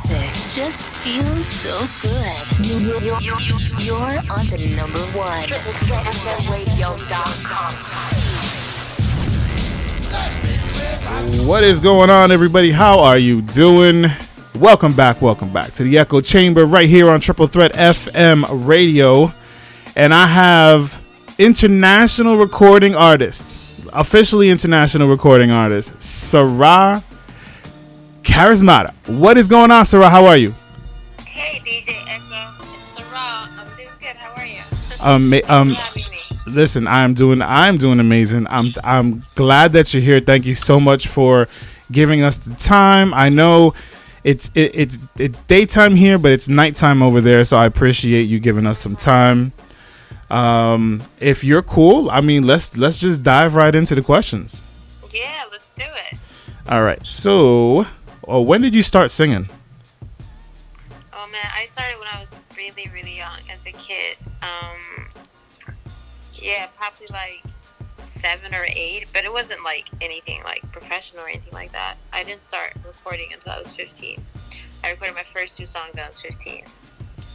music just feels so good. You're on to number one. What is going on, everybody? How are you doing? Welcome back to the Echo Chamber right here on Triple Threat FM Radio. And I have international recording artist, officially international recording artist, Sa'ra Charismata. What is going on, Sa'ra? How are you? Hey, DJ Echo. It's Sa'ra. I'm doing good. How are you? Thanks for having me. Listen, I'm doing amazing. I'm glad that you're here. Thank you so much for giving us the time. I know it's daytime here, but it's nighttime over there, so I appreciate you giving us some time. If you're cool, I mean, let's just dive right into the questions. Yeah, let's do it. All right. So, when did you start singing? Oh man, I started when I was really, really young as a kid. Yeah, probably like 7 or 8, but it wasn't like anything like professional or anything like that. I didn't start recording until I was 15. I recorded my first 2 songs when I was 15.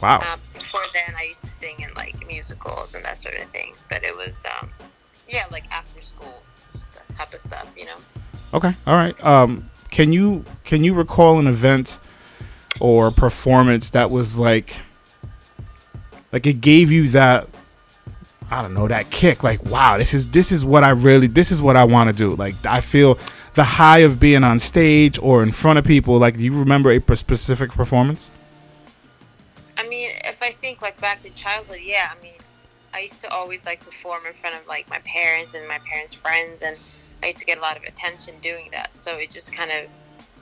Wow. Before then, I used to sing in like musicals and that sort of thing. But it was, like after school type of stuff, you know. Okay. All right. Can you recall an event or performance that was like it gave you that, I don't know, that kick, like, wow, this is what I want to do. Like, I feel the high of being on stage or in front of people. Like, do you remember a specific performance? I mean, if I think like back to childhood, yeah, I mean, I used to always like perform in front of like my parents and my parents' friends, and I used to get a lot of attention doing that. So it just kind of,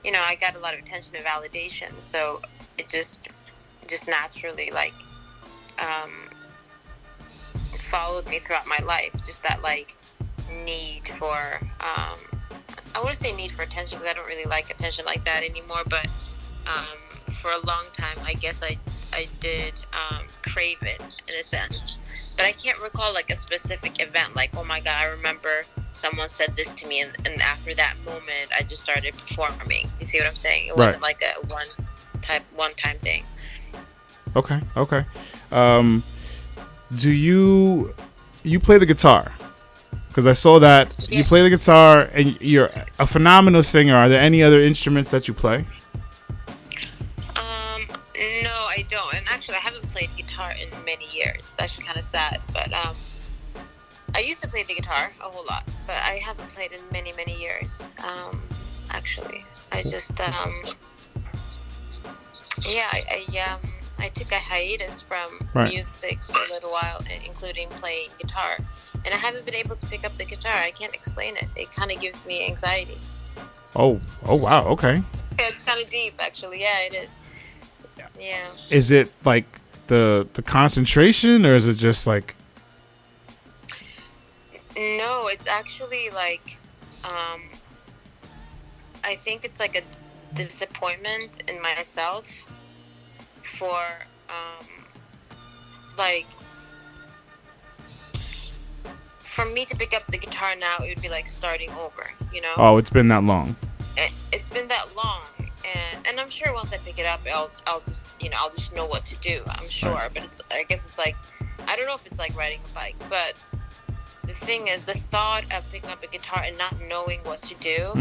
I got a lot of attention and validation. So it just naturally like followed me throughout my life. Just that like need for I wouldn't say need for attention, because I don't really like attention like that anymore, but for a long time I guess I did crave it in a sense. But I can't recall like a specific event like, oh my god, I remember someone said this to me, and after that moment I just started performing. You see what I'm saying? It wasn't like a one time thing. Okay. Do you play the guitar? Because I saw that you play the guitar and you're a phenomenal singer. Are there any other instruments that you play? No, I don't. And actually, I haven't played guitar in many years. It's actually kind of sad. But I used to play the guitar a whole lot, but I haven't played in many, many years. Actually, I just I took a hiatus from music for a little while, including playing guitar. And I haven't been able to pick up the guitar. I can't explain it. It kind of gives me anxiety. Oh, wow. Okay. It's kind of deep, actually. Yeah, it is. Yeah. Is it like the concentration, or is it just like? No, it's actually like, I think it's like a disappointment in myself for, like, for me to pick up the guitar now, it would be like starting over, Oh, it's been that long. It's been that long. And I'm sure once I pick it up, I'll just I'll just know what to do. I'm sure, but I guess it's like, I don't know if it's like riding a bike, but the thing is, the thought of picking up a guitar and not knowing what to do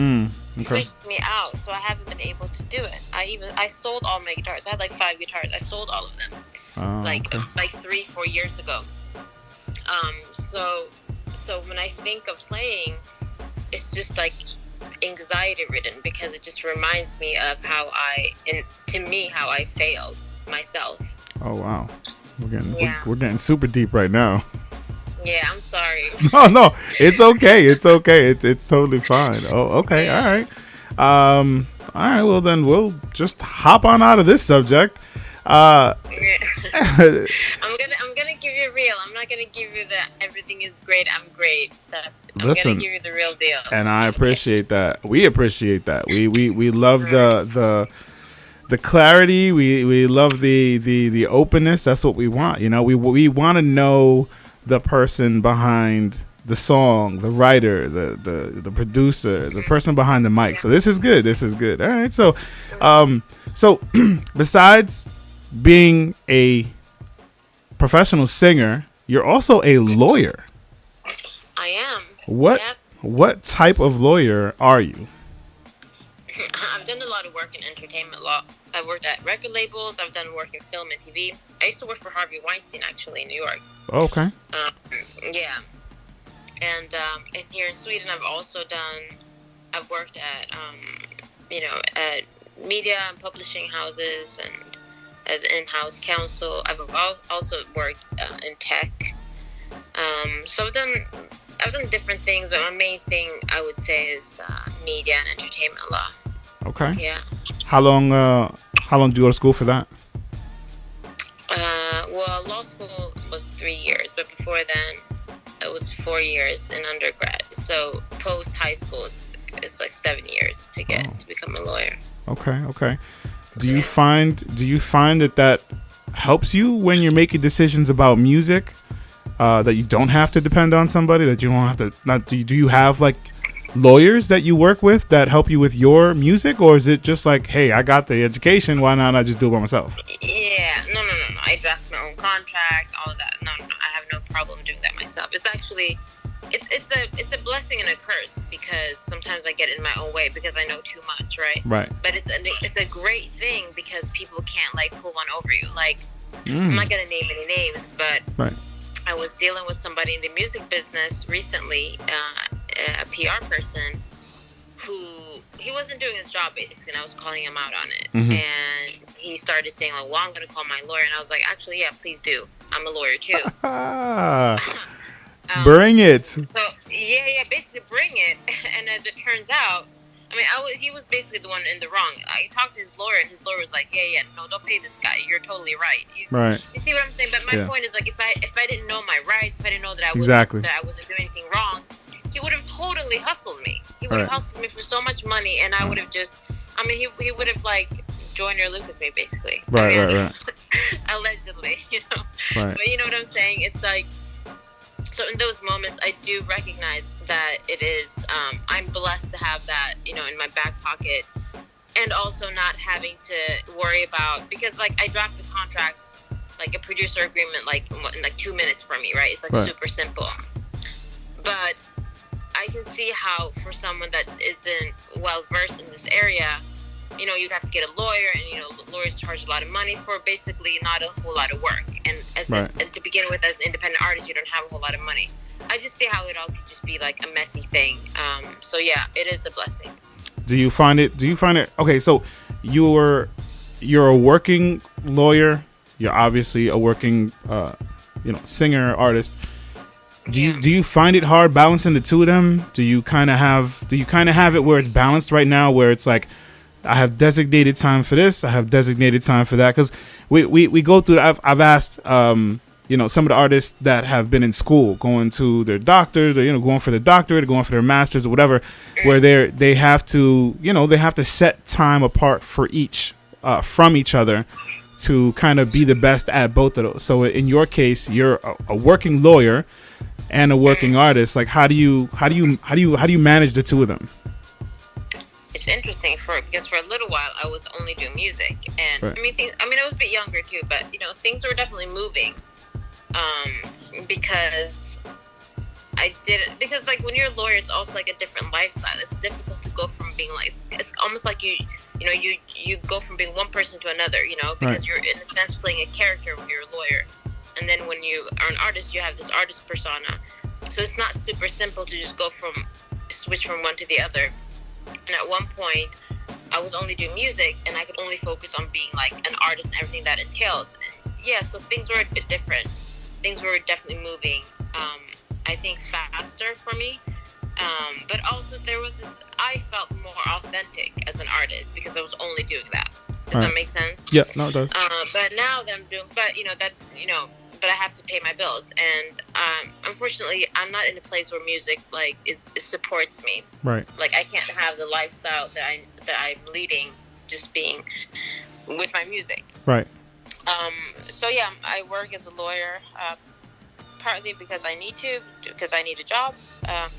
freaks me out. So I haven't been able to do it. I sold all my guitars. I had like 5 guitars. I sold all of them like 3-4 years ago. So when I think of playing, it's just like anxiety ridden, because it just reminds me of how I failed myself. Oh wow, we're getting super deep right now. Yeah, I'm sorry. No, it's okay. It's totally fine. Oh, okay, all right. All right. Well, then we'll just hop on out of this subject. I'm gonna give you real. I'm not gonna give you the everything is great, I'm great. I'm gonna give you the real deal. And I appreciate that. We appreciate that. We love the clarity. We love the openness. That's what we want. We want to know the person behind the song, the writer, the producer, the person behind the mic. So this is good. This is good. All right. So, so besides being a professional singer, you're also a lawyer. I am. What Yep. what type of lawyer are you? I've done a lot of work in entertainment law. I've worked at record labels. I've done work in film and TV. I used to work for Harvey Weinstein, actually, in New York. Okay. Yeah. And here in Sweden, I've worked at, at media and publishing houses and as in-house counsel. I've also worked in tech. So I've done different things, but my main thing I would say is media and entertainment law. Okay. Yeah. How long did you go to school for that? Well, law school was 3 years, but before then, it was 4 years in undergrad. So post high school, it's like 7 years to become a lawyer. Okay. Do you find that helps you when you're making decisions about music? That you don't have to depend on somebody, that you don't have to. Do you have like lawyers that you work with that help you with your music, or is it just like, hey, I got the education, why not I just do it by myself? Yeah, no. I draft my own contracts, all of that. No, I have no problem doing that myself. It's actually, it's a blessing and a curse because sometimes I get in my own way because I know too much, right? Right. But it's a great thing because people can't like pull one over you. Like, I'm not gonna name any names, but right. I was dealing with somebody in the music business recently, a PR person, who he wasn't doing his job basically, and I was calling him out on it. And he started saying like, well, I'm going to call my lawyer. And I was like, actually, yeah, please do. I'm a lawyer too. Bring it. So yeah, basically bring it. And as it turns out, I mean, he was basically the one in the wrong. I talked to his lawyer, and his lawyer was like, yeah, no, don't pay this guy. You're totally right. You see what I'm saying? But my point is, like, if I didn't know my rights, if I didn't know that I wasn't doing anything wrong, he would have totally hustled me. He would have hustled me for so much money, and I would have just, I mean, he would have, like, Joyner Lucas me, basically. Right. Allegedly, you know? Right. But you know what I'm saying? It's like, so in those moments, I do recognize that it is, I'm blessed to have that, you know, in my back pocket, and also not having to worry about, because, like, I draft a contract, like a producer agreement, like, in like 2 minutes for me, right? It's like super simple. But I can see how for someone that isn't well versed in this area, you know, you'd have to get a lawyer, and, you know, lawyers charge a lot of money for basically not a whole lot of work. And and to begin with, as an independent artist, you don't have a whole lot of money. I just see how it all could just be like a messy thing. So yeah, it is a blessing. Do you find it? Okay, so you're a working lawyer. You're obviously a working, singer, artist. Do you find it hard balancing the two of them? Do you kind of have it where it's balanced right now, where it's like, I have designated time for this, I have designated time for that? Because we go through. I've asked some of the artists that have been in school, going to their doctor, going for their doctorate, going for their masters or whatever, where they have to set time apart for each from each other to kind of be the best at both of those. So in your case, you're a working lawyer and a working artist. Like, how do you manage the two of them? It's interesting because for a little while I was only doing music, and I was a bit younger too, but things were definitely moving, because like when you're a lawyer, it's also like a different lifestyle. It's difficult to go from being like, it's almost like you go from being one person to another, because you're in a sense playing a character when you're a lawyer, and then when you are an artist, you have this artist persona. So it's not super simple to just switch from one to the other. And at one point, I was only doing music, and I could only focus on being like an artist and everything that entails. And yeah, so things were a bit different. Things were definitely moving, I think, faster for me. But also there was this, I felt more authentic as an artist because I was only doing that. Does that make sense? Yeah, no, it does. But now that I'm doing, but I have to pay my bills, and unfortunately, I'm not in a place where music like supports me. Right. Like, I can't have the lifestyle that I'm leading just being with my music. Right. So yeah, I work as a lawyer, partly because I need to, because I need a job.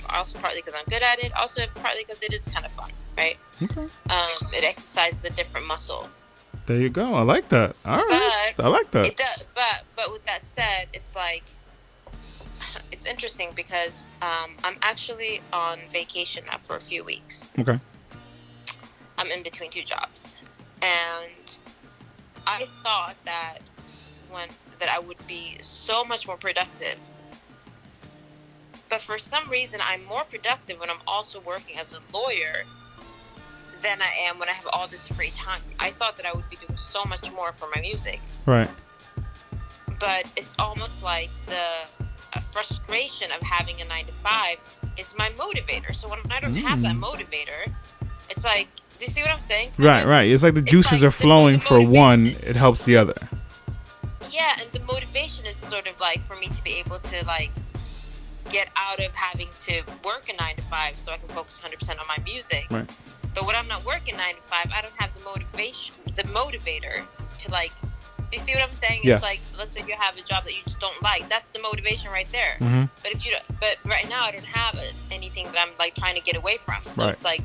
Also partly because I'm good at it. Also partly because it is kind of fun, right? Okay. It exercises a different muscle. There you go. I like that. All right. But I like that. it does. But with that said, it's like it's interesting because I'm actually on vacation now for a few weeks. Okay. I'm in between two jobs, and I thought that I would be so much more productive. But for some reason, I'm more productive when I'm also working as a lawyer than I am when I have all this free time. I thought that I would be doing so much more for my music. Right. But it's almost like the frustration of having a 9 to 5 is my motivator. So when I don't have that motivator, it's like, do you see what I'm saying? Right. It's like the juices are flowing for one. It helps the other. Yeah, and the motivation is sort of like for me to be able to like get out of having to work a 9 to 5 so I can focus 100% on my music. Right. But when I'm not working 9 to 5, I don't have the motivator to like. Do you see what I'm saying? Yeah. It's like, let's say you have a job that you just don't like. That's the motivation right there. Mm-hmm. But right now I don't have anything that I'm like trying to get away from. So it's like,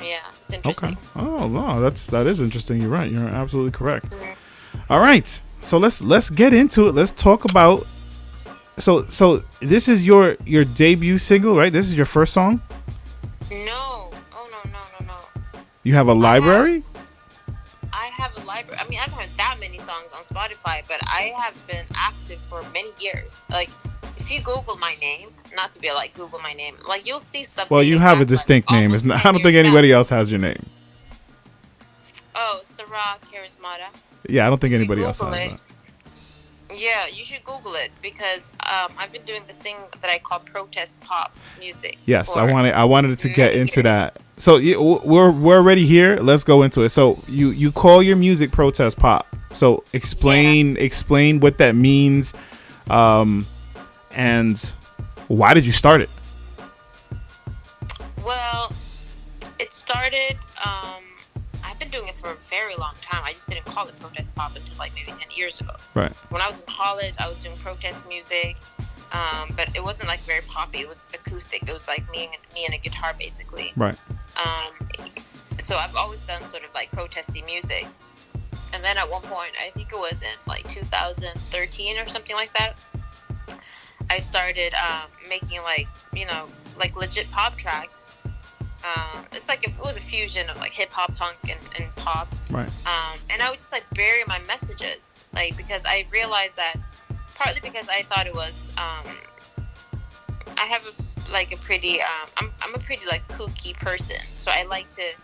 yeah, it's interesting. Okay. Oh wow, that is interesting. You're right. You're absolutely correct. Mm-hmm. All right. So let's get into it. Let's talk about. So this is your debut single, right? This is your first song. No. Oh no. You have a library. I have a library. I mean, I don't have that many songs on Spotify, but I have been active for many years. Like, if you Google my name, not to be like Google my name, like you'll see stuff. Well, you have a distinct name. It's not. I don't think anybody else has your name. Oh, Sa'ra Charismata. Yeah, I don't think anybody else has that. Yeah, you should Google it because I've been doing this thing that I call protest pop music. Yes, I wanted to get into that. So we're already here. Let's go into it. So you call your music protest pop. So explain what that means, and why did you start it? Well, it started. I've been doing it for a very long time. I just didn't call it protest pop until like maybe 10 years ago. Right. When I was in college, I was doing protest music, but it wasn't like very poppy. It was acoustic. It was like me and a guitar basically. Right. So I've always done sort of like protesty music. And then at one point, I think it was in like 2013 or something like that, I started making like, like legit pop tracks. It's like if it was a fusion of like hip hop, punk, and pop. Right. And I would just like bury my messages, like because I realized that partly because I thought it was I have a pretty I'm a pretty like kooky person, so I like to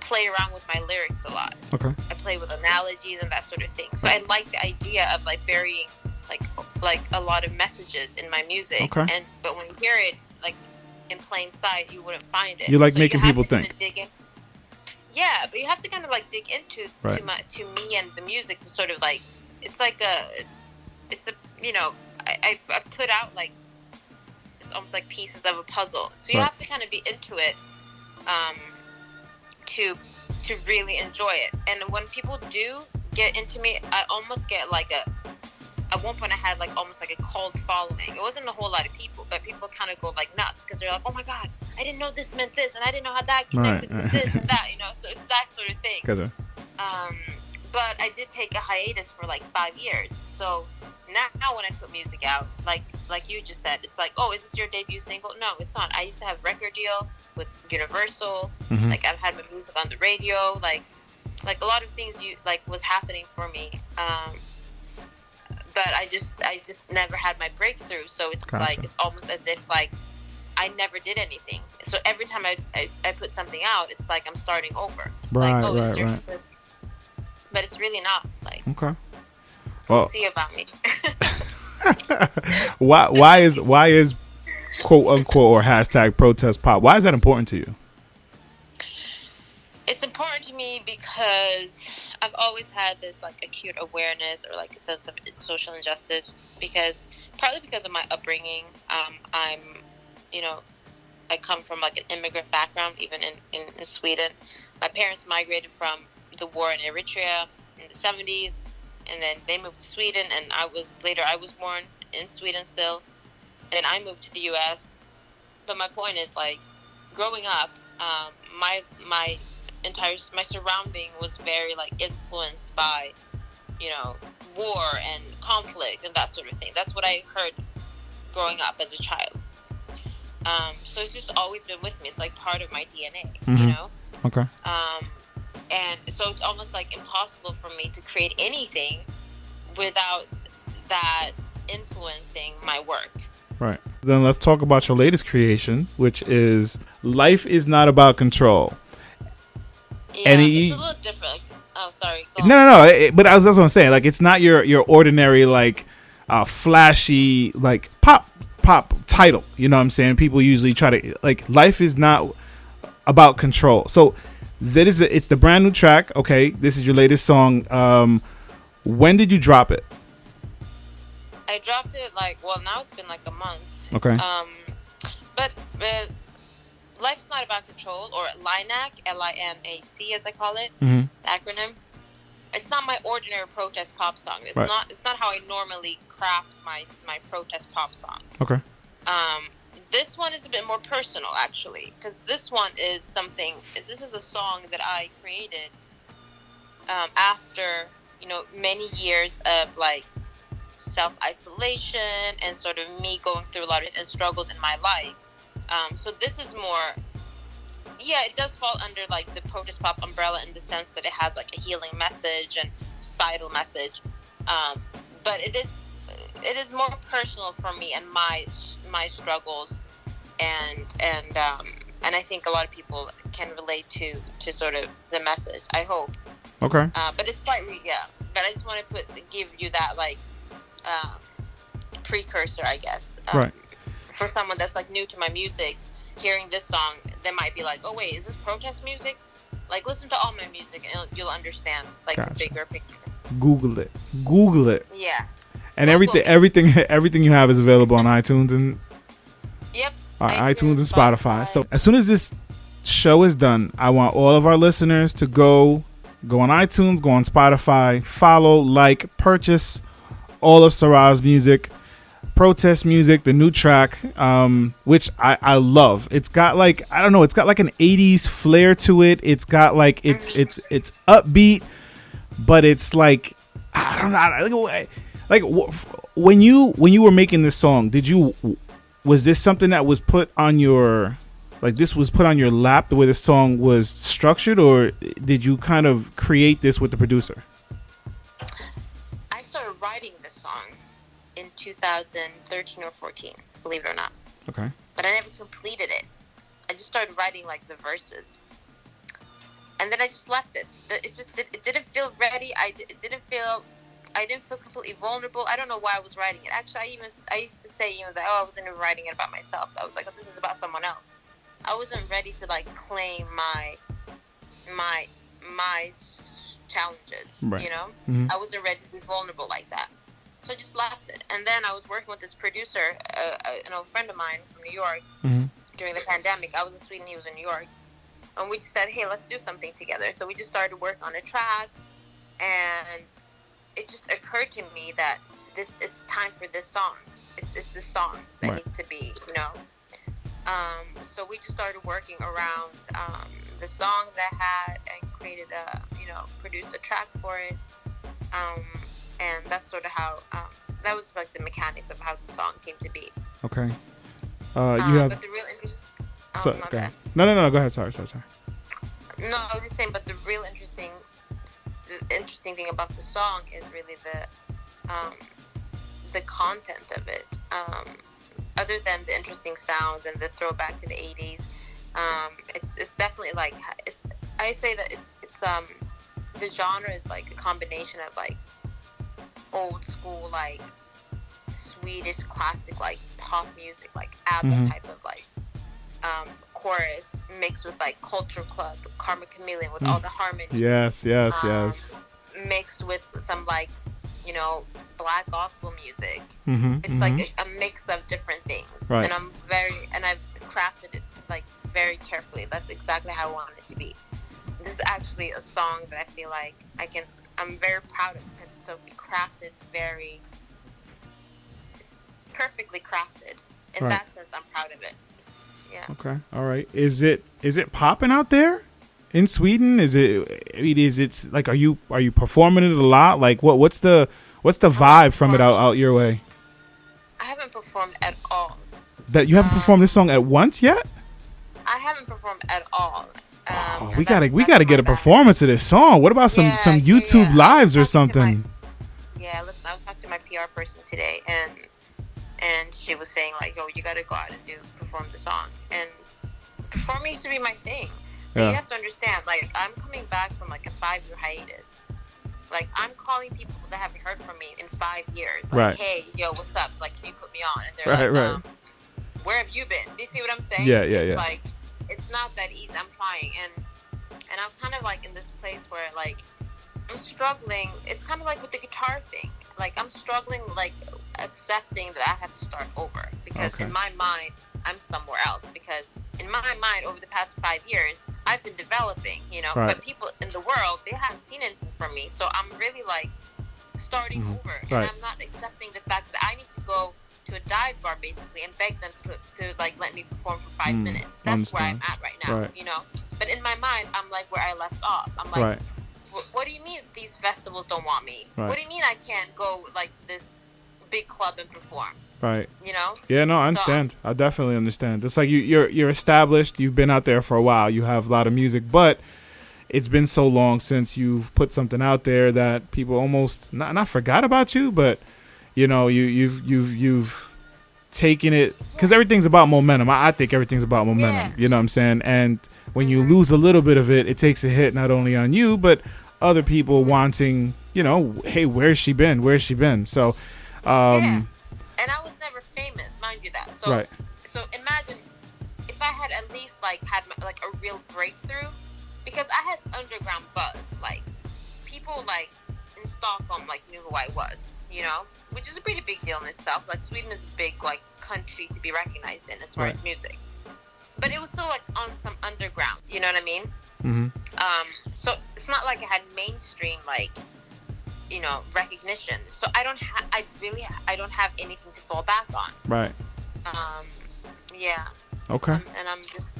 play around with my lyrics a lot. Okay. I play with analogies and that sort of thing. So I like the idea of like burying like a lot of messages in my music. Okay. But when you hear it like in plain sight, you wouldn't find it. You like making people think. Yeah, but you have to kind of like dig into to me and the music to sort of like it's like it's a I put out like it's almost like pieces of a puzzle. So you have to kind of be into it to really enjoy it. And when people do get into me, I almost get like at one point I had like almost like a cult following. It wasn't a whole lot of people, but people kind of go like nuts because they're like, oh my god, I didn't know this meant this, and I didn't know how that connected with this and that, so it's that sort of thing. But I did take a hiatus for like 5 years. So now when I put music out, like you just said, it's like, oh, is this your debut single? No, it's not. I used to have a record deal with Universal. Mm-hmm. Like I've had my music on the radio, like a lot of things was happening for me. But I just never had my breakthrough. So it's like it's almost as if like I never did anything. So every time I put something out, it's like I'm starting over. It's like, oh, it's right. But it's really not like. Okay. Well, see about me. why is quote unquote or hashtag protest pop? Why is that important to you? It's important to me because I've always had this like acute awareness or like a sense of social injustice partly because of my upbringing. I'm, I come from like an immigrant background, even in Sweden. My parents migrated from the war in Eritrea in the 70s. and then they moved to Sweden, and I was born in Sweden still, and I moved to the U.S. But my point is, like, growing up, my my surrounding was very, like, influenced by, you know, war and conflict and that sort of thing. That's what I heard growing up as a child. So it's just always been with me. It's like part of my DNA, you know? Okay. And so it's almost like impossible for me to create anything without that influencing my work. Right. Then let's talk about your latest creation, which is Life Is Not About Control. Yeah, and it's a little different. Oh, sorry. No. But that's what I'm saying. Like, it's not your ordinary, like, flashy, like, pop title. You know what I'm saying? People usually try to, like, Life Is Not About Control. So it's the brand new track. Okay, this is your latest song. When did you drop it? I dropped it now it's been like a month. Okay. But Life's Not About Control, or LINAC, LINAC as I call it, the acronym. It's not my ordinary protest pop song. It's not how I normally craft my protest pop songs. Okay. This one is a bit more personal, actually, because this is a song that I created after, many years of, like, self-isolation and sort of me going through a lot of struggles in my life. So this is more, it does fall under, like, the protest pop umbrella in the sense that it has, like, a healing message and societal message. But it is more personal for me and my struggles, and I think a lot of people can relate to sort of the message, I hope. Okay. But it's slightly, but I just want to give you that, like, precursor, I guess. Right. For someone that's, like, new to my music, hearing this song, they might be like, oh wait, is this protest music? Like, listen to all my music and you'll understand, like, the bigger picture. Google it. Yeah. And everything you have is available on iTunes and iTunes and Spotify. So as soon as this show is done, I want all of our listeners to go on iTunes, go on Spotify, follow, like, purchase all of Sa'ra's music, protest music, the new track, which I love. It's got, like, I don't know, it's got, like, an 80s flair to it. It's got, like, it's upbeat, but it's, like, I don't know, like, when you were making this song, was this something that was put on your, like, this was put on your lap, the way the song was structured, or did you kind of create this with the producer? I started writing this song in 2013 or 14, believe it or not. Okay. But I never completed it. I just started writing, like, the verses, and then I just left it. It didn't feel ready. I didn't feel completely vulnerable. I don't know why I was writing it. Actually, I used to say, that I wasn't even writing it about myself. I was like, oh, this is about someone else. I wasn't ready to, like, claim my challenges. Right. Mm-hmm. I wasn't ready to be vulnerable like that. So I just left it. And then I was working with this producer, an old friend of mine from New York, during the pandemic. I was in Sweden, he was in New York. And we just said, hey, let's do something together. So we just started working on a track, and it just occurred to me that it's time for this song. It's this song that needs to be, So we just started working around the song that I had, and created produced a track for it. And that's sort of how, that was just, like, the mechanics of how the song came to be. Okay. But the real interest... go ahead. No, go ahead. Sorry. No, I was just saying, but the real interesting thing about the song is really the content of it. Other than the interesting sounds and the throwback to the 80s, it's definitely, like, I say that it's the genre is, like, a combination of, like, old school, like, Swedish classic, like, pop music, like ABBA type of, like, chorus, mixed with, like, Culture Club, Karma Chameleon with all the harmonies. Yes. Mixed with some, like, black gospel music. It's like a mix of different things. Right. And I've crafted it, like, very carefully. That's exactly how I want it to be. This is actually a song that I feel like I can I'm very proud of it because it's so crafted, it's perfectly crafted. In Right. that sense, I'm proud of it. Yeah. Okay. All right. Is it popping out there in Sweden? Is it like, are you performing it a lot? Like what's the vibe from it out your way? I haven't performed at all. That you haven't performed this song at once yet? I haven't performed at all. Oh, we gotta get a performance of this song. What about some YouTube lives or something? Listen, I was talking to my PR person today, and she was saying like, "Yo, you gotta go out and perform the song." And performing used to be my thing. And you have to understand, like, I'm coming back from like a 5-year hiatus. Like, I'm calling people that haven't heard from me in 5 years. Like, hey, yo, what's up? Like, can you put me on? And they're like, where have you been? Do you see what I'm saying? It's like, it's not that easy. I'm trying, and I'm kind of like in this place where like I'm struggling. It's kind of like with the guitar thing. Like, I'm struggling, like, accepting that I have to start over because in my mind I'm somewhere else. Because in my mind, over the past 5 years, I've been developing, you know. But people in the world, they haven't seen anything from me, so I'm really like starting over, and I'm not accepting the fact that I need to go to a dive bar basically and beg them to like let me perform for 5 minutes. That's where I'm at right now, you know. But in my mind, I'm like where I left off. I'm like, what do you mean these festivals don't want me? What do you mean I can't go like to this big club and perform? Right. You know? Yeah, no, I understand. I definitely understand. It's like you're established. You've been out there for a while. You have a lot of music, but it's been so long since you've put something out there that people almost not forgot about you, but you know, you've taken it, because everything's about momentum. I think everything's about momentum. You know what I'm saying? And when you lose a little bit of it, it takes a hit not only on you but other people wanting, you know, hey, where's she been? Where's she been? So, and I was never famous, mind you that. So, so imagine if I had at least like had like a real breakthrough, because I had underground buzz. Like, people like in Stockholm like knew who I was, you know, which is a pretty big deal in itself. Like, Sweden is a big like country to be recognized in as far as music, but it was still like on some underground. You know what I mean? So it's not like I had mainstream like, you know, recognition. So I don't have anything to fall back on. Right. Okay. And I'm just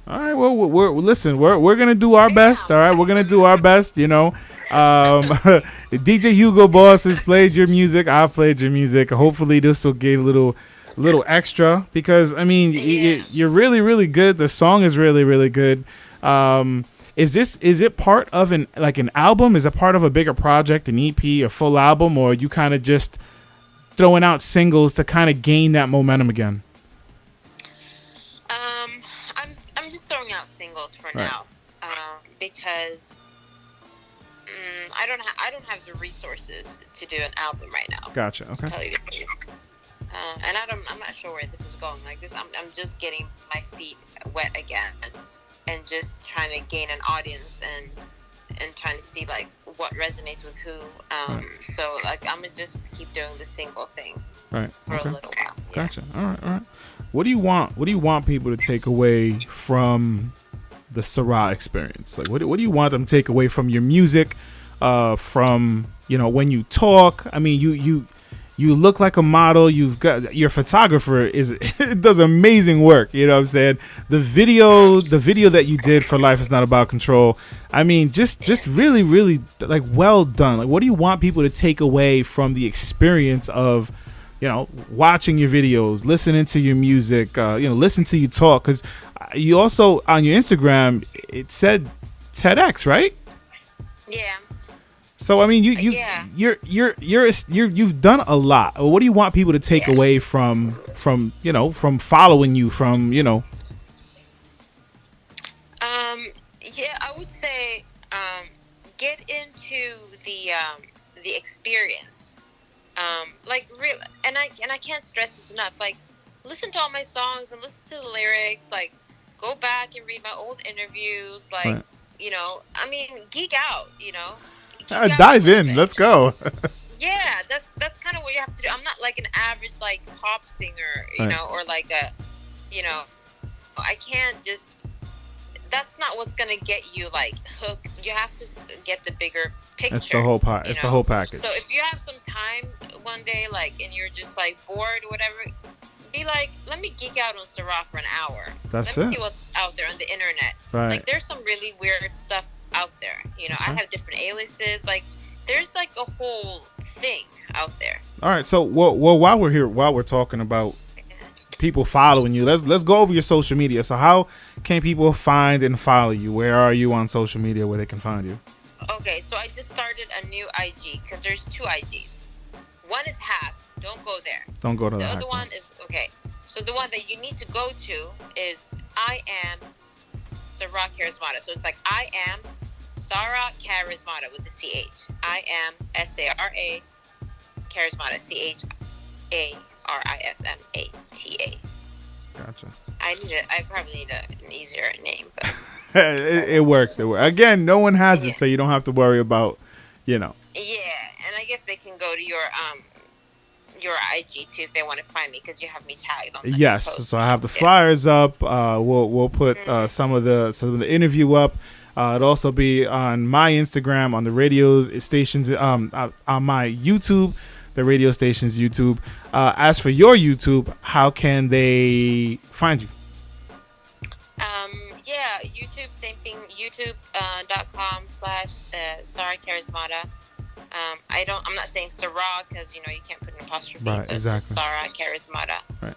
All right. Well, we're gonna do our best. All right, we're gonna do our best. You know, DJ Hugo Boss has played your music. I've played your music. Hopefully, this will get a little extra, because I mean, you're really, really good. The song is really, really good. Is it part of an album? Is it part of a bigger project, an EP, a full album, or are you kind of just throwing out singles to kind of gain that momentum again? I'm just throwing out singles for now, because I don't have the resources to do an album right now. Gotcha. Okay. To tell you the truth. And I'm not sure where this is going. Like this, I'm just getting my feet wet again, and just trying to gain an audience and trying to see like what resonates with who. So like I'm gonna just keep doing the single thing for a little while. Gotcha. All right. What do you want people to take away from the Sa'ra experience? Like, what do you want them to take away from your music? From, you know, when you talk. I mean, you look like a model. You've got your photographer does amazing work. You know what I'm saying? The video that you did for Life Is Not About Control. I mean, just really, really like well done. Like, what do you want people to take away from the experience of, you know, watching your videos, listening to your music, you know, listen to you talk? Because you also on your Instagram it said TEDx, right? Yeah. So I mean, you've done a lot. What do you want people to take away from you know, from following you, from, you know? I would say get into the experience. Like real, and I can't stress this enough. Like, listen to all my songs and listen to the lyrics. Like, go back and read my old interviews. Like, you know, I mean, geek out. You know. Dive in. Let's go. Yeah, that's kind of what you have to do. I'm not like an average like pop singer, you know, or like a, you know, I can't just. That's not what's gonna get you like hooked. You have to get the bigger picture. It's the whole part. It's the whole package. So if you have some time one day, like, and you're just like bored or whatever, be like, let me geek out on Sa'ra for an hour. That's Let me it. see what's out there on the internet. Right. Like, there's some really weird stuff out there. I have different aliases. Like, there's like a whole thing out there. All right. So, well, while we're here, while we're talking about people following you, let's go over your social media. So, how can people find and follow you? Where are you on social media where they can find you? Okay, so I just started a new IG because there's 2 IGs. One is hacked. Don't go there. Don't go to the the other one is okay. So the one that you need to go to is I am Sa'ra Charismata. So it's like I am Sa'ra Charismata with the CH. I am Sa'ra Charismata. CHARISMATA. Gotcha. I probably need an easier name, but it works. It works. Again, no one has it, so you don't have to worry about, Yeah, and I guess they can go to your IG too if they want to find me because you have me tagged on. Yes, so I have the flyers up. We'll put some of the interview up. It'll also be on my Instagram, on the radio stations, on my YouTube, the radio station's YouTube. As for your YouTube, how can they find you? Yeah, YouTube, same thing. YouTube.com/Sa'ra Charismata. I'm not saying Sa'ra because you can't put an apostrophe, right, so exactly. It's just Sa'ra Charismata. Right.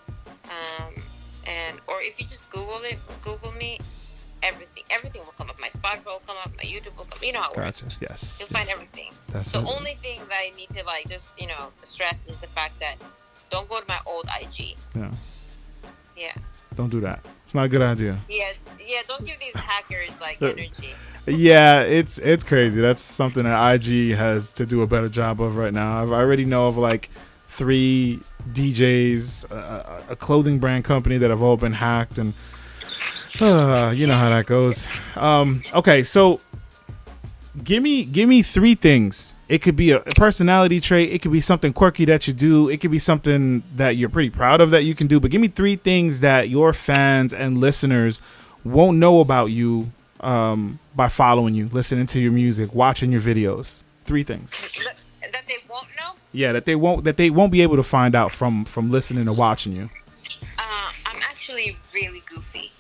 Or if you just Google me, everything will come up. My Spotify will come up. My YouTube will come. You know how it works. Yes. You'll find everything. That's the only thing that I need to stress is the fact that don't go to my old IG. Yeah. Yeah. Don't do that. It's not a good idea. Yeah. Don't give these hackers energy. Yeah, it's crazy. That's something that IG has to do a better job of right now. I already know of like 3 DJs, a clothing brand company that have all been hacked, and you know how that goes. Okay, so give me 3 things. It could be a personality trait. It could be something quirky that you do. It could be something that you're pretty proud of that you can do. But give me 3 things that your fans and listeners won't know about you by following you, listening to your music, watching your videos. 3 things that they won't know. Yeah, that they won't be able to find out from listening or watching you. I'm actually really goofy.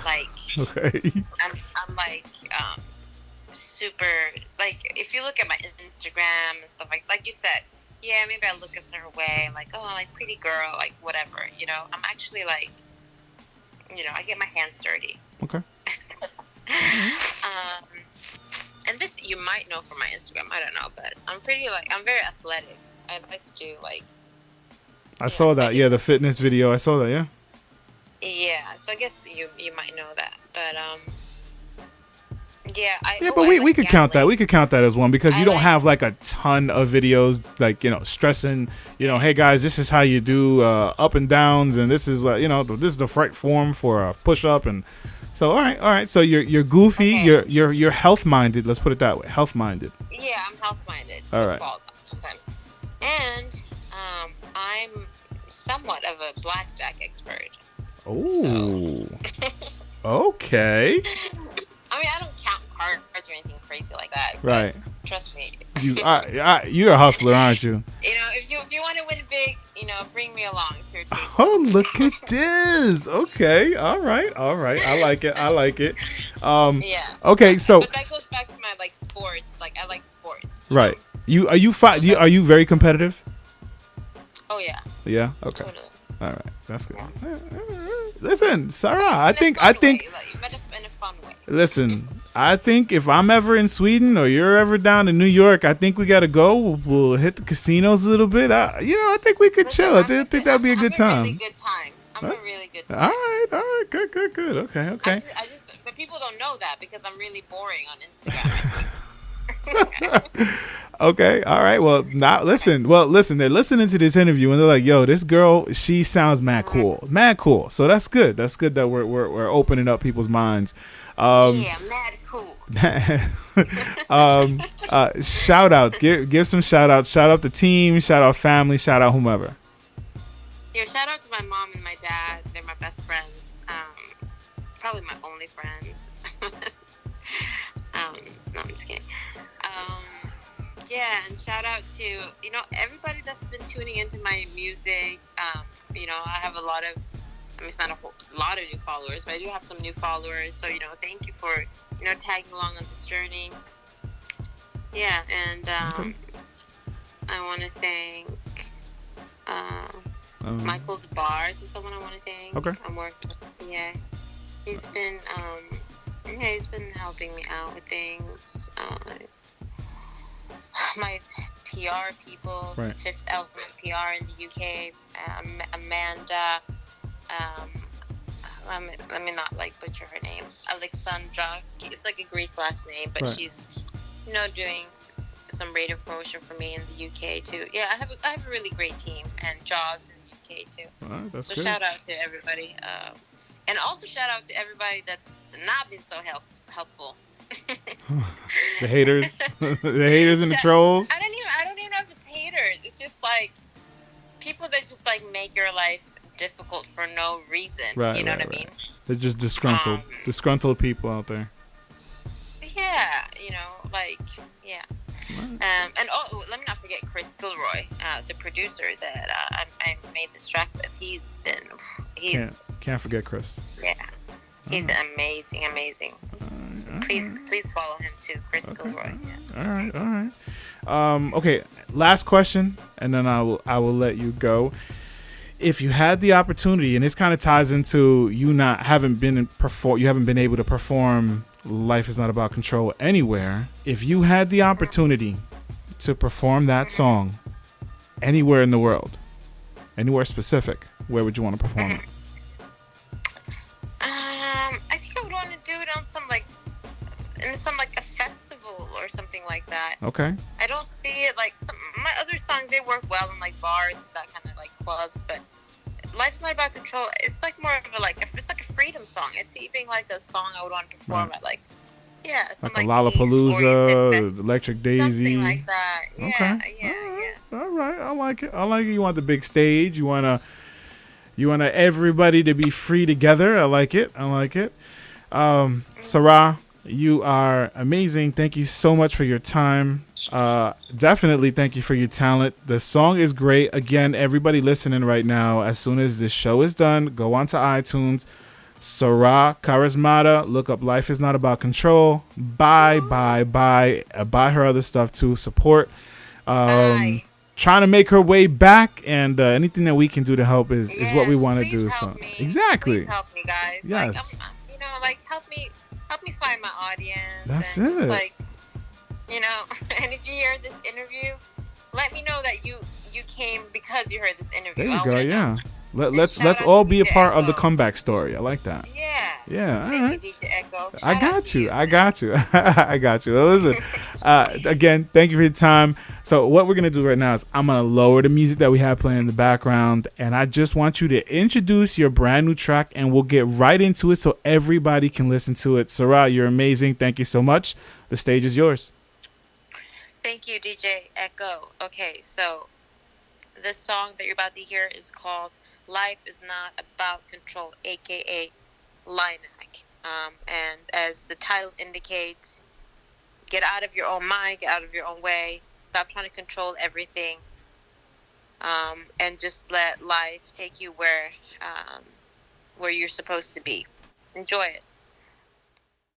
Like, okay. I'm like super, like, if you look at my Instagram and stuff like you said, yeah, maybe I look a certain way. I'm like, oh, I'm like pretty girl, like whatever. I'm actually like, I get my hands dirty. Okay. And this you might know from my Instagram. I don't know, but I'm very athletic. I like to do I saw that. Yeah, the fitness video. I saw that. Yeah. Yeah. So I guess you might know that, but yeah. But we could count that. We could count that as one because you don't have like a ton of videos like stressing. Hey guys, this is how you do up and downs, and this is this is the right form for a push up, and so all right. So you're goofy. Okay. You're health minded. Let's put it that way. Health minded. Yeah, I'm health minded. All right. Sometimes, and I'm somewhat of a blackjack expert. Oh. So. Okay. I mean, I don't count cards or anything crazy like that. Right. Trust me. You're a hustler, aren't you? If you want to win big, bring me along to your team. Oh, look at this. Okay. All right. I like it. Yeah. Okay. So. But that goes back to my sports. Like I like sports. Right. Are you very competitive? Oh yeah. Yeah. Okay. Totally. All right. That's good. Listen, Sa'ra, I think in a fun way. Listen, I think if I'm ever in Sweden or you're ever down in New York, I think we got to go. We'll hit the casinos a little bit. I think we could chill. I think that'd be a good time. I'm a really good time. All right. Good. Okay. But people don't know that because I'm really boring on Instagram. Okay. All right. Well, listen. They're listening to this interview and they're like, "Yo, this girl, she sounds mad cool. So that's good. That's good that we're opening up people's minds. Yeah, mad cool. Shout outs. Give some shout outs. Shout out the team. Shout out family. Shout out whomever. Yeah. Shout out to my mom and my dad. They're my best friends. Probably my only friends. No, I'm just kidding. Yeah, and shout out to, everybody that's been tuning into my music. I have a lot of, it's not a whole lot of new followers, but I do have some new followers. So, thank you for, tagging along on this journey. Yeah, and Okay. I want to thank Michael DeBars is someone I want to thank. Okay. I'm working. Yeah, he's been he's been helping me out with things. My PR people, Right. Fifth Element PR in the UK, Amanda. Let me not butcher her name. Alexandra. It's like a Greek last name, but Right. she's doing some radio promotion for me in the UK too. Yeah, I have a really great team, and Jogs in the UK too. All right, that's So good. shout out to everybody, and also shout out to everybody that's not been so helpful. The haters, the haters and the trolls. I don't even know if it's haters. It's just like people that just make your life difficult for no reason. Right, you know right, what I mean? They're just disgruntled people out there. Yeah, yeah. And let me not forget Chris Gilroy, the producer that I made this track with. He's Can't forget Chris. yeah, he's amazing. Please follow him too, Chris Gilroy. Yeah. All right. Okay, last question, and then I will let you go. If you had the opportunity, and this kind of ties into you haven't been able to perform "Life Is Not About Control" anywhere. If you had the opportunity to perform that song anywhere in the world, anywhere specific, where would you want to perform it? I think I would want to do it on some a festival or something like that. Okay. I don't see it my other songs. They work well in bars and that kind of clubs, but Life's Not About Control. It's more of it's like a freedom song. I see it being a song I would want to perform at some like a Lollapalooza, peace-oriented Electric Daisy, something like that. Yeah, Okay. yeah. All right, I like it. You want the big stage. You want everybody to be free together. I like it. Sa'ra, you are amazing. Thank you so much for your time. Definitely thank you for your talent. The song is great. Again, everybody listening right now, as soon as this show is done, go onto iTunes. Sa'ra Charismata. Look up "Life Is Not About Control." Buy her other stuff too. Support. Trying to make her way back, and anything that we can do to help is what we want to do. Help So me. Exactly. Please help me, guys. Yes. Help me find my audience. That's and it. Just and if you hear this interview, let me know that you came because you heard this interview. There you go. Yeah. Let's shout out all to be a DJ part of the Echo. comeback story. I like that. Yeah. Yeah. All Thank right. you, DJ Echo. I Shout out got to you. I got you. Well, listen, again, thank you for your time. So what we're going to do right now is I'm going to lower the music that we have playing in the background, and I just want you to introduce your brand new track, and we'll get right into it so everybody can listen to it. Sa'ra, you're amazing. Thank you so much. The stage is yours. Thank you, DJ Echo. Okay, so this song that you're about to hear is called "Life Is Not About Control," aka Limac. And as the title indicates, get out of your own mind, get out of your own way, stop trying to control everything, and just let life take you where you're supposed to be. Enjoy it.